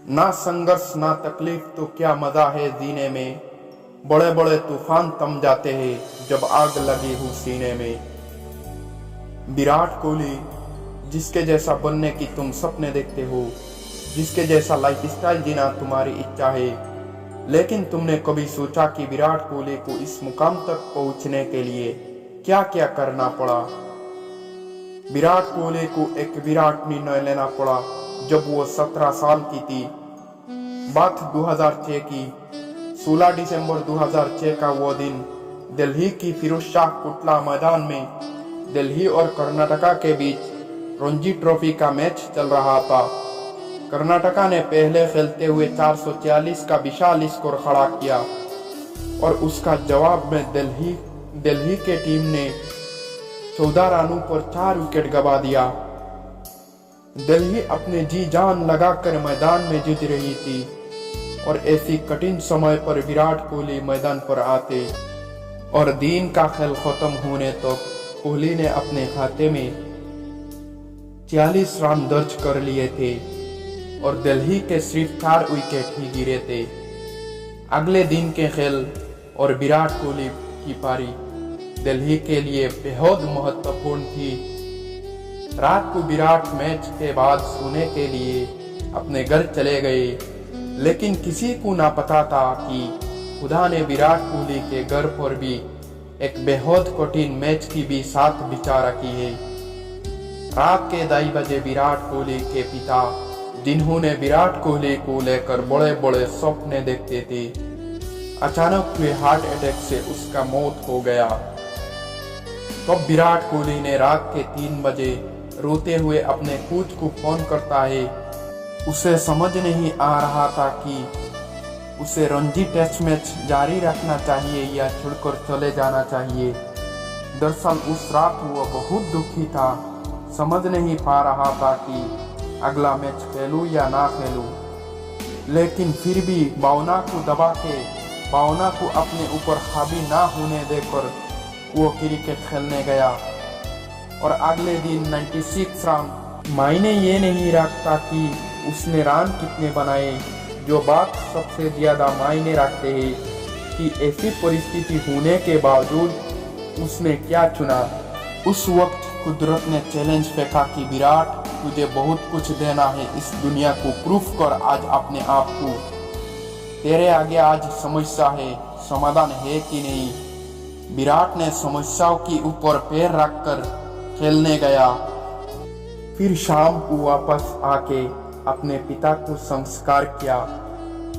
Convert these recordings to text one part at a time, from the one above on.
ना संघर्ष ना तकलीफ तो क्या मजा है जीने में। बड़े बड़े तूफान थम जाते हैं जब आग लगी हो सीने में। विराट कोहली, जिसके जैसा बनने की तुम सपने देखते हो, जिसके जैसा लाइफस्टाइल जीना तुम्हारी इच्छा है, लेकिन तुमने कभी सोचा कि विराट कोहली को इस मुकाम तक पहुंचने के लिए क्या क्या करना पड़ा। विराट कोहली को एक विराट निर्णय लेना पड़ा जब वो 17 साल की थी। बात 2006 की। 16 दिसंबर 2006 का वो दिन दिल्ली की फिरोजशाह कोटला मैदान में दिल्ली और कर्नाटका के बीच रणजी ट्रॉफी का मैच चल रहा था। कर्नाटका ने पहले खेलते हुए 446 का विशाल स्कोर खड़ा किया और उसका जवाब में दिल्ली के टीम ने 14 रनों पर 4 विकेट गंवा दिया। दिल्ली अपने जी जान लगाकर मैदान में जूझ रही थी और ऐसी कठिन समय पर विराट कोहली मैदान पर आते और दिन का खेल खत्म होने तक कोहली ने अपने खाते में 40 रन दर्ज कर लिए थे और दिल्ली के सिर्फ 4 विकेट ही गिरे थे। अगले दिन के खेल और विराट कोहली की पारी दिल्ली के लिए बेहद महत्वपूर्ण थी। रात को विराट मैच के बाद सोने के लिए अपने घर चले गए, लेकिन किसी को ना पता था कि खुदा ने विराट कोहली के घर पर भी एक बेहद कठिन मैच की भी साथ बिछा रखी है। रात के 2:30 बजे विराट कोहली के पिता, जिन्होंने विराट कोहली को लेकर बड़े बड़े सपने देखते थे, अचानक हुए हार्ट अटैक से उसका मौत हो गया। तब विराट कोहली ने रात के 3 बजे रोते हुए अपने कोच को फोन करता है। उसे समझ नहीं आ रहा था कि उसे रणजी टेस्ट मैच जारी रखना चाहिए या छोड़कर चले जाना चाहिए। दरअसल उस रात वो बहुत दुखी था, समझ नहीं पा रहा था कि अगला मैच खेलूं या ना खेलूं, लेकिन फिर भी भावना को दबा के, भावना को अपने ऊपर हावी ना होने देकर वो क्रिकेट खेलने गया और अगले दिन 96 रन। मायने ये नहीं रखता कि उसने रन कितने बनाए, जो बात सबसे ज्यादा मायने रखते हैं कि ऐसी परिस्थिति होने के बावजूद उसने क्या चुना। उस वक्त कुदरत ने चैलेंज फेंका कि विराट, तुझे बहुत कुछ देना है इस दुनिया को प्रूफ कर आज अपने आप को। तेरे आगे आज समस्या है, समाधान है कि नहीं। विराट ने समस्याओं के ऊपर पैर रखकर खेलने गया। फिर शाम को वापस आके अपने पिता को संस्कार किया।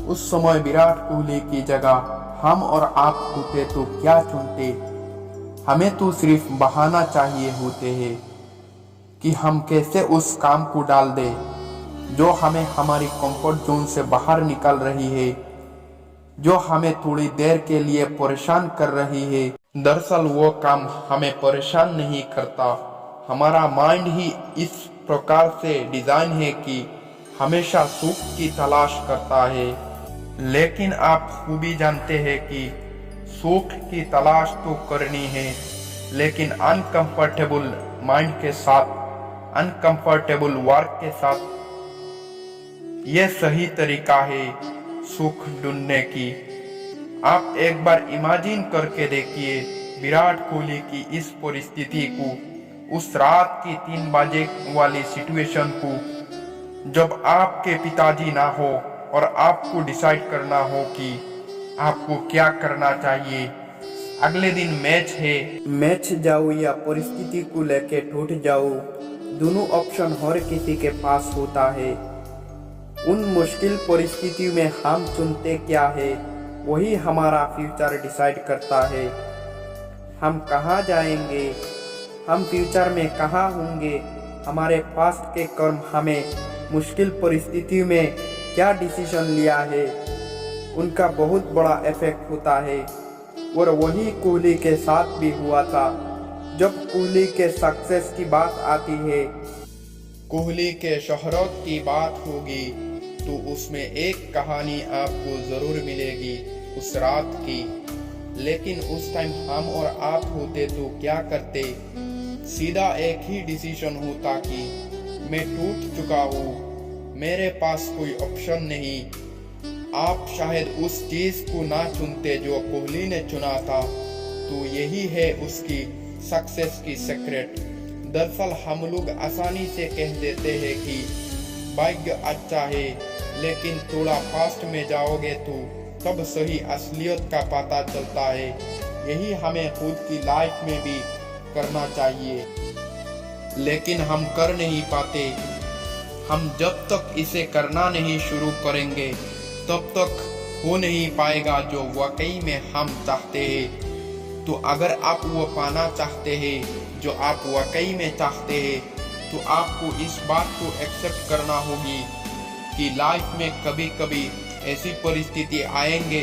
उस समय विराट कोहली की जगह हम और आप होते तो क्या चुनते। हमें तो सिर्फ बहाना चाहिए होते हैं कि हम कैसे उस काम को डाल दे जो हमें हमारी कंफर्ट जोन से बाहर निकाल रही है, जो हमें थोड़ी देर के लिए परेशान कर रही है। दरअसल वो काम हमें परेशान नहीं करता, हमारा माइंड ही इस प्रकार से डिजाइन है कि हमेशा सुख की तलाश करता है। लेकिन आप खूबी जानते हैं कि सुख की तलाश तो करनी है, लेकिन अनकंफर्टेबल माइंड के साथ, अनकंफर्टेबल वर्क के साथ यह सही तरीका है सुख ढूंढने की। आप एक बार इमेजिन करके देखिए विराट कोहली की इस परिस्थिति को, उस रात की 3 बजे वाली सिचुएशन को, जब आपके पिताजी ना हो और आपको डिसाइड करना हो कि आपको क्या करना चाहिए। अगले दिन मैच है, मैच जाओ या परिस्थिति को लेके टूट जाओ, दोनों ऑप्शन हर किसी के पास होता है। उन मुश्किल परिस्थितियों में हम चुनते क्या है, वही हमारा फ्यूचर डिसाइड करता है। हम कहाँ जाएंगे, हम फ्यूचर में कहाँ होंगे, हमारे पास्ट के कर्म हमें मुश्किल परिस्थितियों में क्या डिसीजन लिया है, उनका बहुत बड़ा इफेक्ट होता है। और वही कोहली के साथ भी हुआ था। जब कोहली के सक्सेस की बात आती है, कोहली के शोहरत की बात होगी, तो उसमें एक कहानी आपको जरूर मिलेगी उस रात की। लेकिन उस टाइम हम और आप होते तो क्या करते। सीधा एक ही डिसीजन होता कि मैं टूट चुका हूँ, मेरे पास कोई ऑप्शन नहीं। आप शायद उस चीज को ना चुनते जो कोहली ने चुना था, तो यही है उसकी सक्सेस की सीक्रेट। दरअसल हम लोग आसानी से कह देते हैं कि भाग्य अच्छा है, लेकिन थोड़ा फास्ट में जाओगे तो तब सही असलियत का पता चलता है। यही हमें खुद की लाइफ में भी करना चाहिए, लेकिन हम कर नहीं पाते। हम जब तक इसे करना नहीं शुरू करेंगे तब तक हो नहीं पाएगा जो वाकई में हम चाहते हैं। तो अगर आप वो पाना चाहते हैं जो आप वाकई में चाहते हैं, तो आपको इस बात को एक्सेप्ट करना होगी कि लाइफ में कभी कभी ऐसी परिस्थिति आएंगे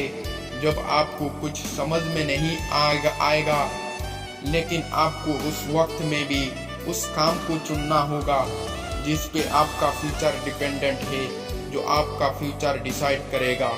जब आपको कुछ समझ में नहीं आएगा, लेकिन आपको उस वक्त में भी उस काम को चुनना होगा जिस पे आपका फ्यूचर डिपेंडेंट है, जो आपका फ्यूचर डिसाइड करेगा।